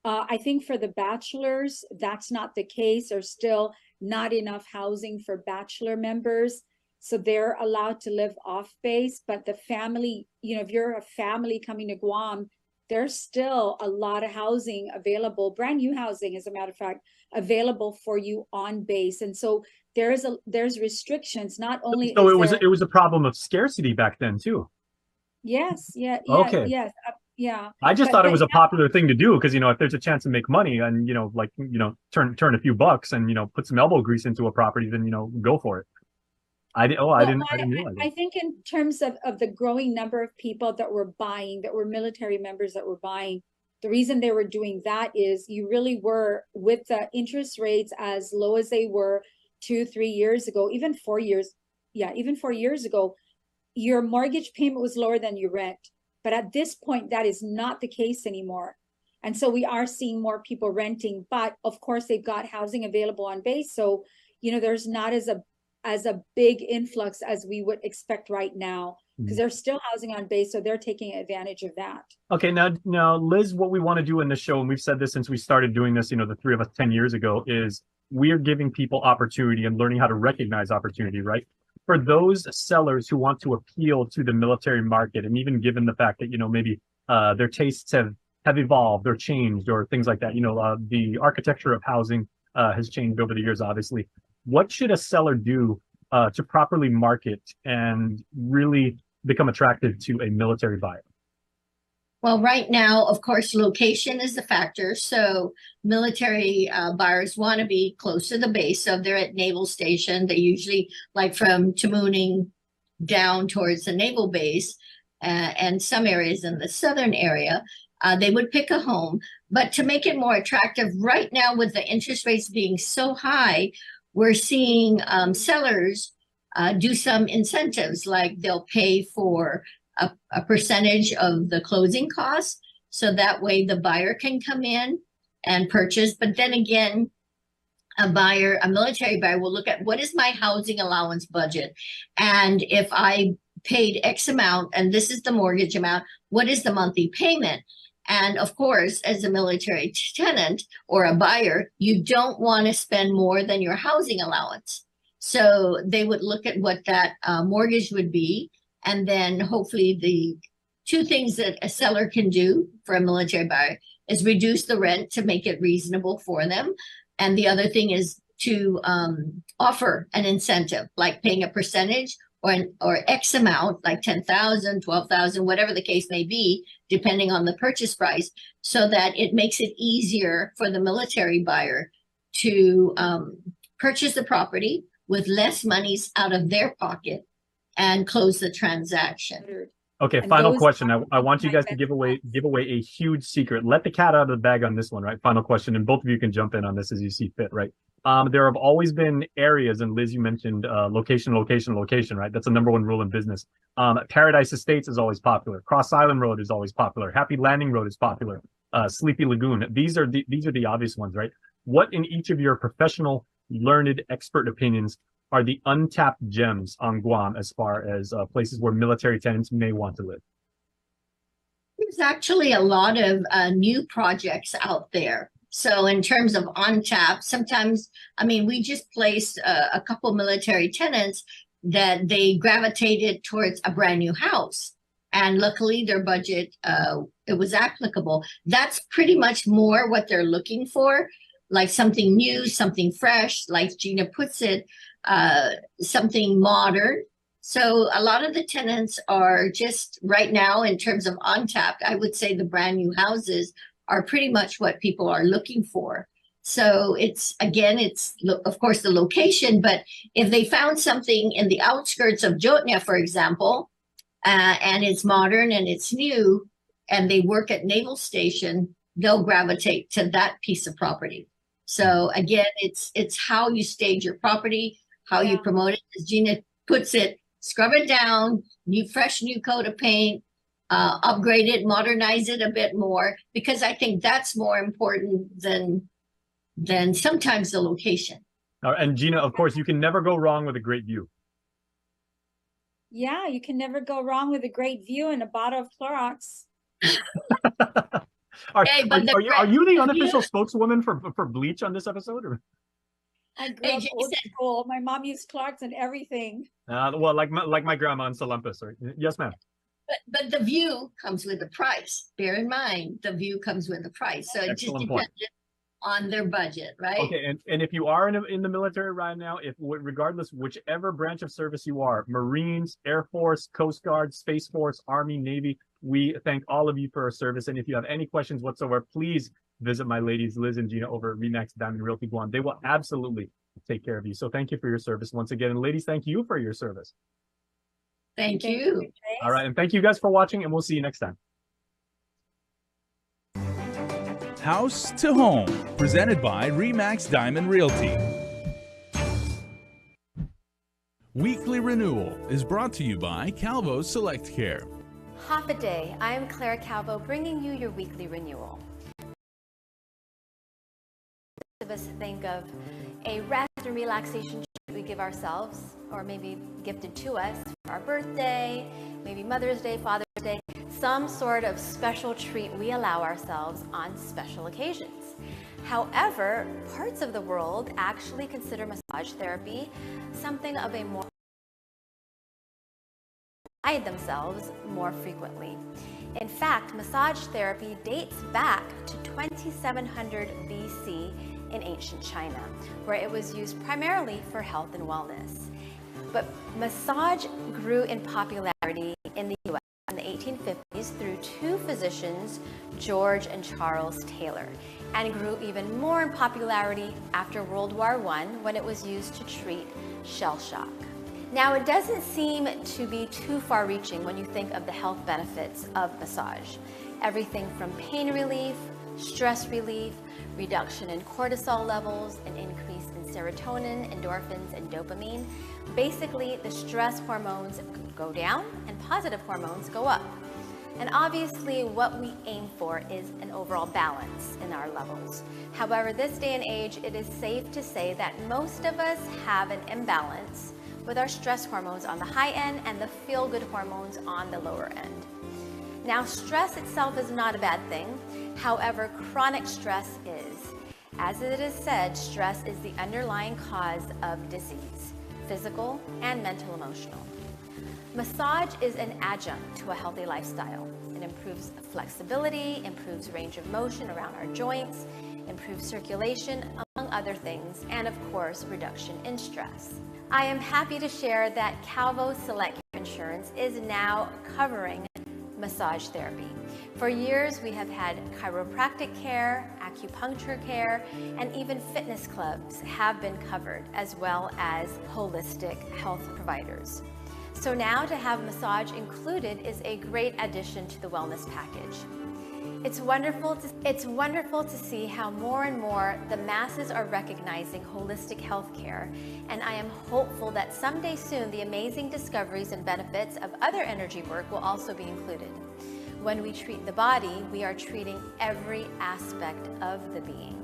S1: I think for the bachelors, that's not the case. There's still not enough housing for bachelor members. So they're allowed to live off base. But the family, if you're a family coming to Guam, there's still a lot of housing available, brand new housing, as a matter of fact, available for you on base. And so there's restrictions, not only.
S18: So it was a problem of scarcity back then too.
S1: Yes. Yeah.
S18: Okay.
S1: Yes. Yeah.
S18: I just thought it was a popular thing to do because, if there's a chance to make money and, turn a few bucks and, put some elbow grease into a property, then, go for it. I didn't realize that.
S1: I think in terms of the growing number of people that were buying, that were military members that were buying, the reason they were doing that is you really were, with the interest rates as low as they were 2-3 years ago, even 4 years. Yeah, even 4 years ago, your mortgage payment was lower than your rent. But at this point, that is not the case anymore. And so we are seeing more people renting, but of course they've got housing available on base. So, there's not as a big influx as we would expect right now, because there's still housing on base. So they're taking advantage of that.
S18: Okay. Now, Liz, what we want to do in this show, and we've said this since we started doing this, the three of us 10 years ago, is we're giving people opportunity and learning how to recognize opportunity, right? For those sellers who want to appeal to the military market, and even given the fact that, maybe their tastes have evolved or changed or things like that, the architecture of housing has changed over the years, obviously. What should a seller do to properly market and really become attractive to a military buyer?
S2: Well, right now, of course, location is a factor. So military buyers want to be close to the base. So if they're at Naval Station, they usually, like from Tamuning down towards the naval base and some areas in the southern area, they would pick a home. But to make it more attractive, right now with the interest rates being so high, we're seeing sellers do some incentives, like they'll pay for a percentage of the closing costs. So that way the buyer can come in and purchase. But then again, a military buyer will look at what is my housing allowance budget. And if I paid X amount, and this is the mortgage amount, what is the monthly payment? And of course, as a military tenant or a buyer, you don't want to spend more than your housing allowance. So they would look at what that mortgage would be. And then hopefully the two things that a seller can do for a military buyer is reduce the rent to make it reasonable for them. And the other thing is to offer an incentive, like paying a percentage or X amount, like 10,000, 12,000, whatever the case may be, depending on the purchase price, so that it makes it easier for the military buyer to purchase the property with less monies out of their pocket and close the transaction.
S18: Okay,
S1: And
S18: final
S1: those
S18: question.
S1: are
S18: I want you
S1: my
S18: guys to give away a huge secret. Let the cat out of the bag on this one, right? Final question, and both of you can jump in on this as you see fit, right? There have always been areas, and Liz, you mentioned location, right? That's the number one rule in business. Paradise Estates is always popular. Cross Island Road is always popular. Happy Landing Road is popular. Sleepy Lagoon. These are the obvious ones, right? What in each of your professional, learned, expert opinions are the untapped gems on Guam as far as places where military tenants may want to live?
S2: There's actually a lot of new projects out there. So in terms of on tap, sometimes, I mean, we just placed a couple military tenants that they gravitated towards a brand new house. And luckily their budget, it was applicable. That's pretty much more what they're looking for, like something new, something fresh, like Gina puts it, something modern. So a lot of the tenants are just right now in terms of on tap, I would say the brand new houses are pretty much what people are looking for. So it's of course the location, but if they found something in the outskirts of Jotnia, for example, and it's modern and it's new, and they work at Naval Station, they'll gravitate to that piece of property. So again, it's how you stage your property, how you promote it. As Gina puts it, scrub it down, fresh new coat of paint, upgrade it, modernize it a bit more, because I think that's more important than sometimes the location.
S18: And Gina, of course, you can never go wrong with a great view.
S1: Yeah, you can never go wrong with a great view and a bottle of Clorox.
S18: Are you the unofficial spokeswoman for Bleach on this episode? Or?
S1: I grew up old school. My mom used Clorox and everything.
S18: Well, like my grandma in Salumpus. Right? Yes, ma'am.
S2: But the view comes with a price. Bear in mind, the view comes with a price. So it just depends on their budget, right?
S18: Okay, and if you are in the military right now, regardless whichever branch of service you are, Marines, Air Force, Coast Guard, Space Force, Army, Navy, we thank all of you for our service. And if you have any questions whatsoever, please visit my ladies, Liz and Gina, over at RE/MAX Diamond Realty Guam. They will absolutely take care of you. So thank you for your service once again. And ladies, thank you for your service.
S2: Thank you.
S18: All right, and thank you guys for watching, and we'll see you next time.
S17: House to Home, presented by RE/MAX Diamond Realty. Weekly Renewal is brought to you by Calvo Select Care.
S5: Half a day. I am Clara Calvo, bringing you your weekly renewal. Most of us think of a rest and relaxation treat we give ourselves, or maybe gifted to us for our birthday, maybe Mother's Day, Father's Day, some sort of special treat we allow ourselves on special occasions. However, parts of the world actually consider massage therapy something of a more themselves more frequently. In fact, massage therapy dates back to 2700 BC in ancient China, where it was used primarily for health and wellness. But massage grew in popularity in the US in the 1850s through two physicians, George and Charles Taylor, and grew even more in popularity after World War I when it was used to treat shell shock. Now, it doesn't seem to be too far-reaching when you think of the health benefits of massage. Everything from pain relief, stress relief, reduction in cortisol levels, an increase in serotonin, endorphins, and dopamine. Basically, the stress hormones go down and positive hormones go up. And obviously, what we aim for is an overall balance in our levels. However, this day and age, it is safe to say that most of us have an imbalance with our stress hormones on the high end and the feel-good hormones on the lower end. Now, stress itself is not a bad thing. However, chronic stress is. As it is said, stress is the underlying cause of disease, physical and mental emotional. Massage is an adjunct to a healthy lifestyle. It improves flexibility, improves range of motion around our joints, improves circulation, among other things, and of course, reduction in stress. I am happy to share that Calvo Select Care Insurance is now covering massage therapy. For years, we have had chiropractic care, acupuncture care, and even fitness clubs have been covered, as well as holistic health providers. So now to have massage included is a great addition to the wellness package. It's wonderful to see how more and more the masses are recognizing holistic health care, and I am hopeful that someday soon the amazing discoveries and benefits of other energy work will also be included. When we treat the body, we are treating every aspect of the being,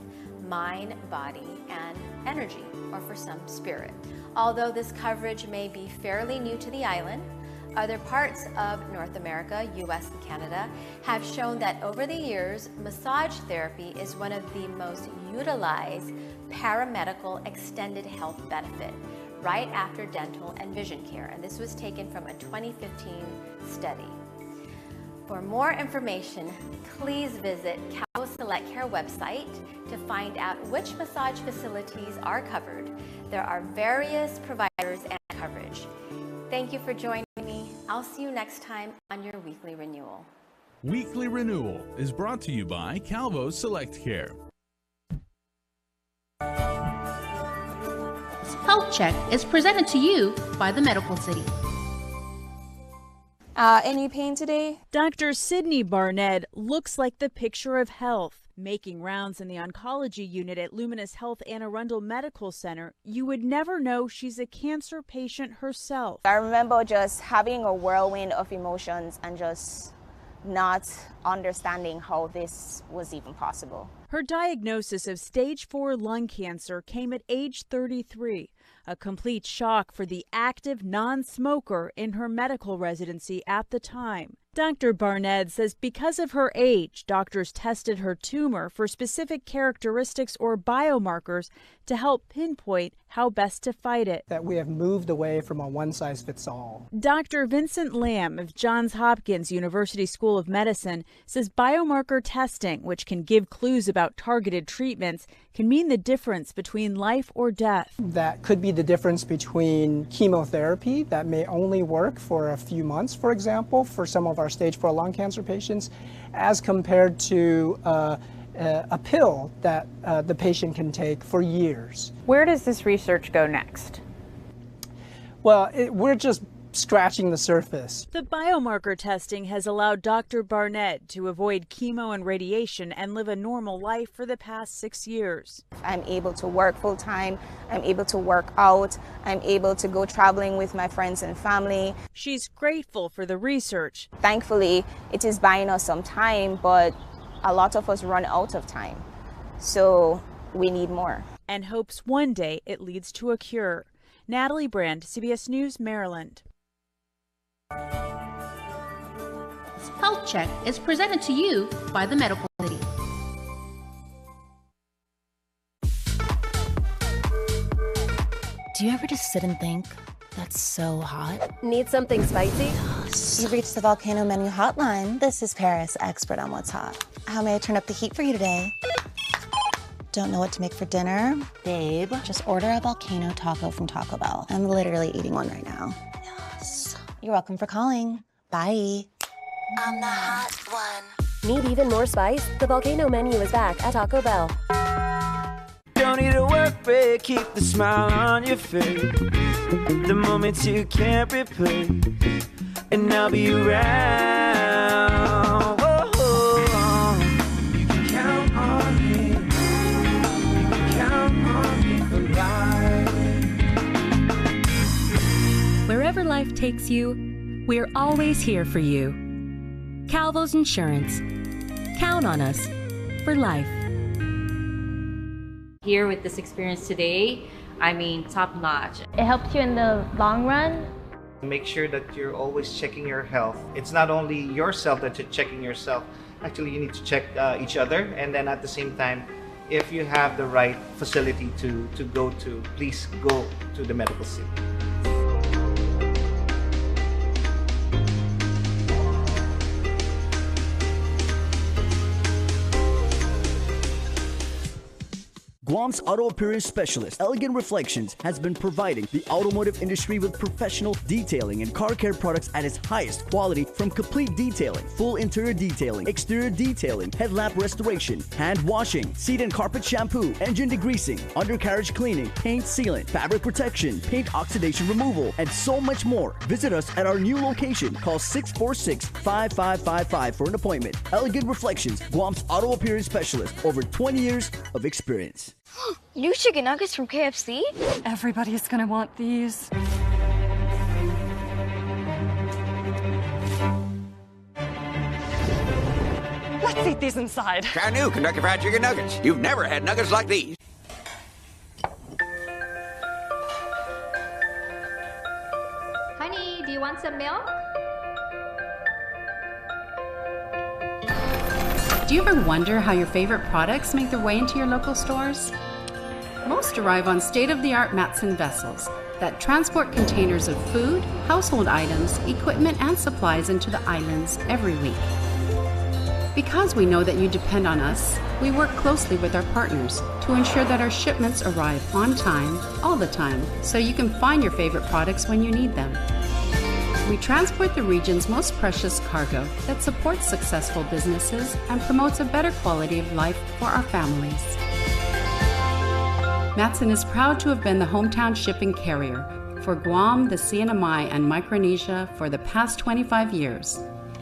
S5: mind, body, and energy, or for some, spirit. Although this coverage may be fairly new to the island, other parts of North America, US and Canada, have shown that over the years, massage therapy is one of the most utilized paramedical extended health benefit, right after dental and vision care. And this was taken from a 2015 study. For more information, please visit Calvo Select Care website to find out which massage facilities are covered. There are various providers and coverage. Thank you for joining me. I'll see you next time on your Weekly Renewal.
S17: Weekly Renewal is brought to you by Calvo Select Care.
S6: Health Check is presented to you by the Medical City.
S7: Any pain today?
S9: Dr. Sydney Barnett looks like the picture of health. Making rounds in the oncology unit at Luminous Health Anne Arundel Medical Center, you would never know she's a cancer patient herself.
S7: I remember just having a whirlwind of emotions and just not understanding how this was even possible.
S9: Her diagnosis of stage 4 lung cancer came at age 33, a complete shock for the active non-smoker in her medical residency at the time. Dr. Barnett says because of her age, doctors tested her tumor for specific characteristics or biomarkers to help pinpoint how best to fight it.
S19: That we have moved away from a one-size-fits-all.
S9: Dr. Vincent Lamb of Johns Hopkins University School of Medicine says biomarker testing, which can give clues about targeted treatments, can mean the difference between life or death.
S19: That could be the difference between chemotherapy that may only work for a few months, for example, for some of our stage 4 lung cancer patients, as compared to a pill that the patient can take for years.
S20: Where does this research go next?
S19: Well, we're just scratching the surface.
S9: The biomarker testing has allowed Dr. Barnett to avoid chemo and radiation and live a normal life for the past 6 years.
S7: I'm able to work full time, I'm able to work out, I'm able to go traveling with my friends and family.
S9: She's grateful for the research.
S7: Thankfully, it is buying us some time, but a lot of us run out of time. So we need more.
S9: And hopes one day it leads to a cure. Natalie Brand, CBS News, Maryland.
S6: Health Check is presented to you by the Medical City.
S22: Do you ever just sit and think, that's so hot?
S24: Need something spicy?
S22: Yes.
S24: You've reached the Volcano Menu hotline. This is Paris, expert on what's hot. How may I turn up the heat for you today? Don't know what to make for dinner? Babe, just order a volcano taco from Taco Bell. I'm literally eating one right now. Yes. You're welcome for calling. Bye. I'm the hot one. Need even more spice? The Volcano Menu is back at Taco Bell.
S25: Don't need a work break, keep the smile on your face. The moments you can't replay, and I'll be around. Whoa, you can count on me. You can count on me for life.
S26: Wherever life takes you, we're always here for you. Calvo's Insurance. Count on us for life.
S30: Here with this experience today, I mean, top notch.
S31: It helps you in the long run.
S32: Make sure that you're always checking your health. It's not only yourself that you're checking yourself. Actually, you need to check each other, and then at the same time, if you have the right facility to go to, please go to the Medical City.
S3: Guam's auto appearance specialist, Elegant Reflections, has been providing the automotive industry with professional detailing and car care products at its highest quality, from complete detailing, full interior detailing, exterior detailing, headlamp restoration, hand washing, seat and carpet shampoo, engine degreasing, undercarriage cleaning, paint sealant, fabric protection, paint oxidation removal, and so much more. Visit us at our new location. Call 646-5555 for an appointment. Elegant Reflections, Guam's auto appearance specialist, over 20 years of experience.
S4: New chicken nuggets from KFC? Everybody's gonna want these.
S8: Let's eat these inside.
S10: Try new Kentucky Fried Chicken Nuggets. You've never had nuggets like these.
S11: Honey, do you want some milk?
S12: Do you ever wonder how your favorite products make their way into your local stores? Most arrive on state-of-the-art Matson vessels that transport containers of food, household items, equipment, and supplies into the islands every week. Because we know that you depend on us, we work closely with our partners to ensure that our shipments arrive on time, all the time, so you can find your favorite products when you need them. We transport the region's most precious cargo that supports successful businesses and promotes a better quality of life for our families. Matson is proud to have been the hometown shipping carrier for Guam, the CNMI, and Micronesia for the past 25 years,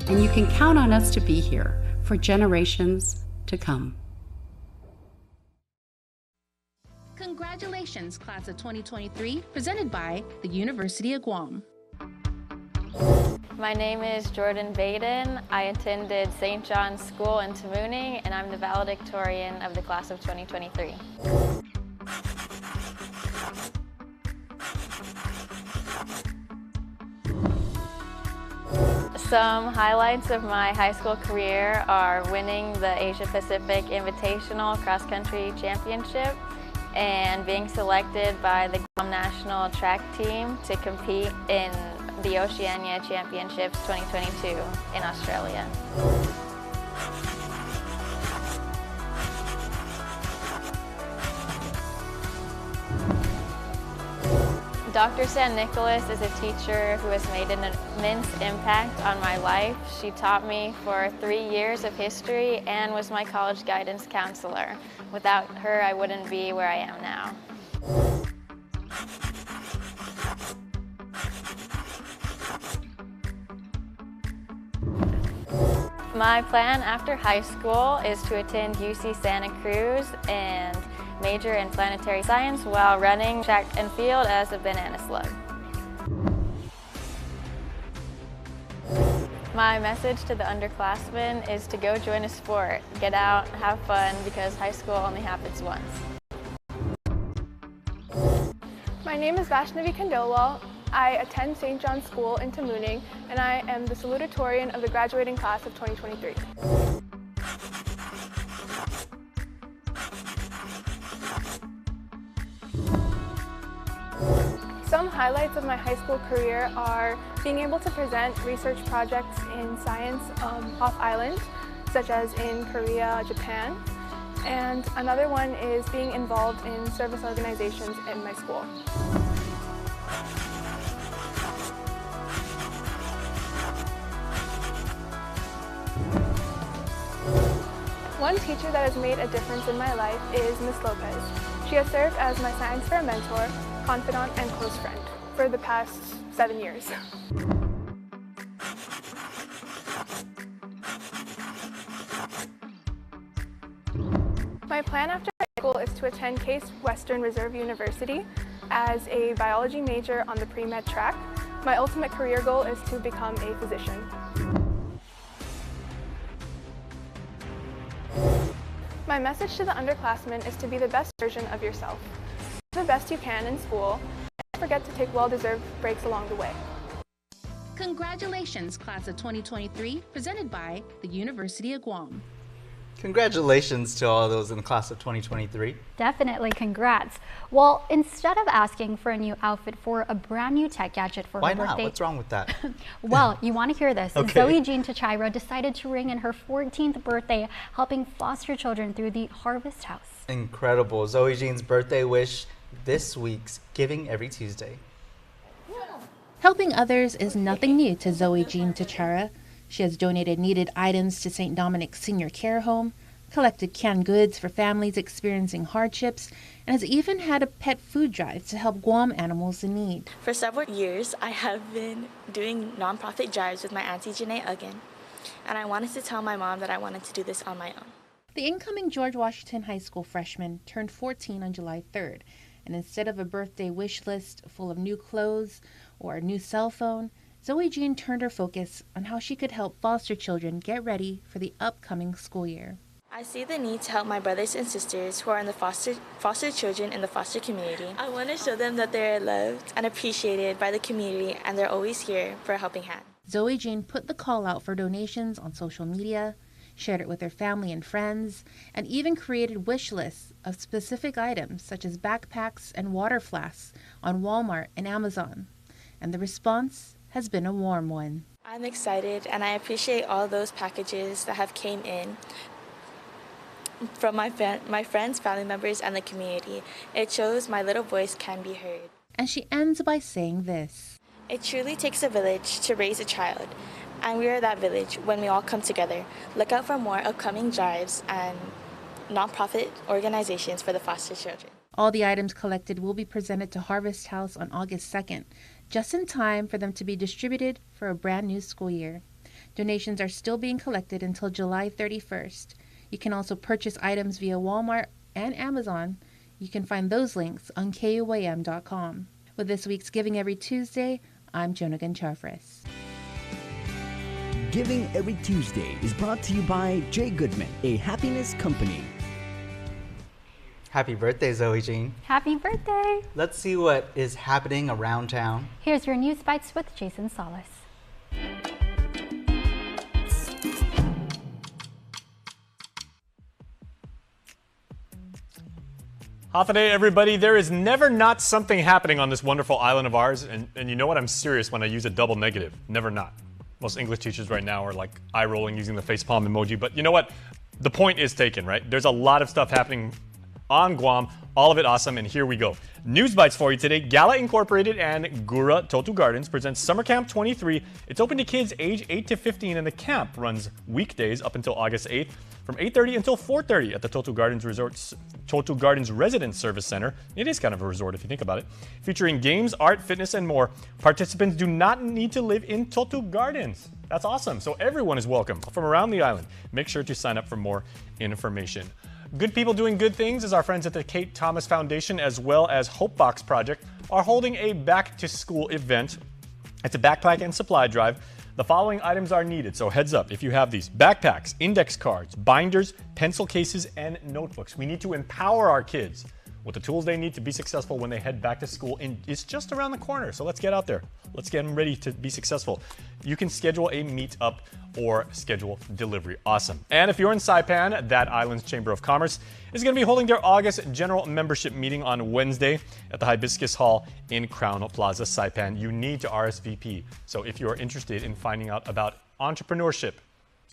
S12: and you can count on us to be here for generations to come.
S6: Congratulations, class of 2023, presented by the University of Guam.
S13: My name is Jordan Baden. I attended St. John's School in Tamuning, and I'm the valedictorian of the class of 2023. Some highlights of my high school career are winning the Asia Pacific Invitational Cross Country Championship and being selected by the Guam National Track Team to compete in the Oceania Championships 2022 in Australia. Dr. San Nicolas is a teacher who has made an immense impact on my life. She taught me for 3 years of history and was my college guidance counselor. Without her, I wouldn't be where I am now. My plan after high school is to attend UC Santa Cruz and major in planetary science while running track and field as a banana slug. My message to the underclassmen is to go join a sport, get out, have fun, because high school only happens once.
S14: My name is Vaishnavi Kandilwal. I attend St. John's School in Tamuning, and I am the salutatorian of the graduating class of 2023. Some highlights of my high school career are being able to present research projects in science off-island, such as in Korea, Japan. And another one is being involved in service organizations in my school. One teacher that has made a difference in my life is Ms. Lopez. She has served as my science fair mentor, confidant, and close friend for the past 7 years. My plan after high school is to attend Case Western Reserve University as a biology major on the pre-med track. My ultimate career goal is to become a physician. My message to the underclassmen is to be the best version of yourself. Do the best you can in school, and don't forget to take well-deserved breaks along the way.
S6: Congratulations, class of 2023, presented by the University of Guam.
S1: Congratulations to all those in the class of 2023.
S2: Definitely, congrats. Well, instead of asking for a new outfit for a brand new tech gadget for her birthday...
S1: Why not? What's wrong with that?
S2: Well, you want to hear this.
S1: Okay.
S2: Zoe Jean Tachira decided to ring in her 14th birthday, helping foster children through the Harvest House.
S1: Incredible. Zoe Jean's birthday wish this week's Giving Every Tuesday.
S6: Helping others is nothing new to Zoe Jean Tachira. She has donated needed items to St. Dominic's Senior Care Home, collected canned goods for families experiencing hardships, and has even had a pet food drive to help Guam animals in need.
S5: For several years, I have been doing nonprofit drives with my auntie Janae Uggan, and I wanted to tell my mom that I wanted to do this on my own.
S6: The incoming George Washington High School freshman turned 14 on July 3rd, and instead of a birthday wish list full of new clothes or a new cell phone, Zoe Jean turned her focus on how she could help foster children get ready for the upcoming school year.
S5: I see the need to help my brothers and sisters who are in the foster children in the foster community. I want to show them that they're loved and appreciated by the community, and they're always here for a helping hand.
S6: Zoe Jean put the call out for donations on social media, shared it with her family and friends, and even created wish lists of specific items such as backpacks and water flasks on Walmart and Amazon. And the response has been a warm one.
S5: I'm excited, and I appreciate all those packages that have came in from my friends, family members, and the community. It shows my little voice can be heard.
S6: And she ends by saying this.
S5: It truly takes a village to raise a child, and we are that village when we all come together. Look out for more upcoming drives and nonprofit organizations for the foster children.
S6: All the items collected will be presented to Harvest House on August 2nd, just in time for them to be distributed for a brand new school year. Donations are still being collected until July 31st. You can also purchase items via Walmart and Amazon. You can find those links on KUAM.com. With this week's Giving Every Tuesday, I'm Jonagan Charfris.
S3: Giving Every Tuesday is brought to you by J. Goodman, a happiness company.
S1: Happy birthday, Zoe Jean.
S2: Happy birthday!
S1: Let's see what is happening around town.
S2: Here's your News Bites with Jason Solis.
S15: Hafa day, everybody. There is never not something happening on this wonderful island of ours. And you know what? I'm serious when I use a double negative. Never not. Most English teachers right now are like eye-rolling using the facepalm emoji. But you know what? The point is taken, right? There's a lot of stuff happening on Guam. All of it awesome, and here we go. News Bites for you today. Gala Incorporated and Gura Totu Gardens presents Summer Camp 23. It's open to kids age 8 to 15, and the camp runs weekdays up until August 8th from 8:30 until 4:30 at the Totu Gardens Residence Service Center. It is kind of a resort if you think about it. Featuring games, art, fitness, and more. Participants do not need to live in Totu Gardens. That's awesome. So everyone is welcome from around the island. Make sure to sign up for more information. Good people doing good things, as our friends at the Kate Thomas Foundation as well as Hope Box Project are holding a back-to-school event. It's a backpack and supply drive. The following items are needed, so heads up if you have these: backpacks, index cards, binders, pencil cases, and notebooks. We need to empower our kids with the tools they need to be successful when they head back to school. And it's just around the corner, so let's get out there. Let's get them ready to be successful. You can schedule a meetup or schedule delivery. Awesome. And if you're in Saipan, that island's Chamber of Commerce is going to be holding their August general membership meeting on Wednesday at the Hibiscus Hall in Crown Plaza, Saipan. You need to RSVP. So if you're interested in finding out about entrepreneurship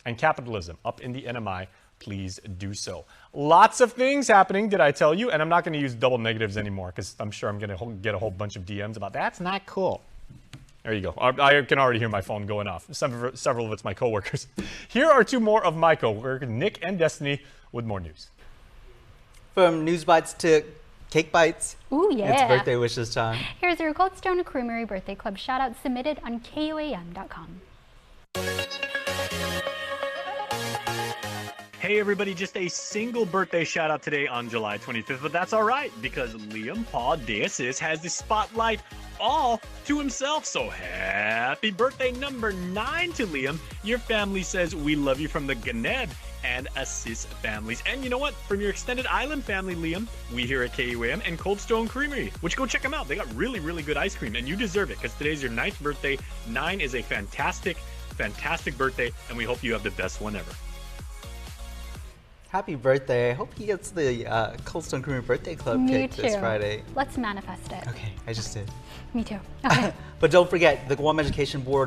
S15: and capitalism up in the NMI, please do so. Lots of things happening, did I tell you? And I'm not going to use double negatives anymore because I'm sure I'm going to get a whole bunch of DMs about that's not cool. There you go. I can already hear my phone going off. Several of it's my coworkers. Here are two more of my coworkers, Nick and Destiny, with more news.
S1: From News Bites to Cake Bites.
S2: Ooh, yeah.
S1: It's birthday wishes time.
S2: Here's your Cold Stone Creamery Birthday Club shout-out submitted on KUAM.com.
S15: Hey everybody, just a single birthday shout out today on July 25th, but that's all right because Liam Paul Deasis has the spotlight all to himself. So happy birthday number 9 to Liam. Your family says we love you from the Ganeb and Assis families. And you know what? From your extended island family, Liam, we here at KUAM and Cold Stone Creamery, which go check them out. They got really, really good ice cream and you deserve it because today's your 9th birthday. 9 is a fantastic birthday and we hope you have the best one ever.
S1: Happy birthday. I hope he gets the Cold Stone Creamery Birthday Club
S2: Me
S1: cake
S2: too.
S1: this Friday.
S2: Let's manifest it.
S1: Okay, I just did.
S2: Me too. Okay.
S1: But don't forget, the Guam Education Board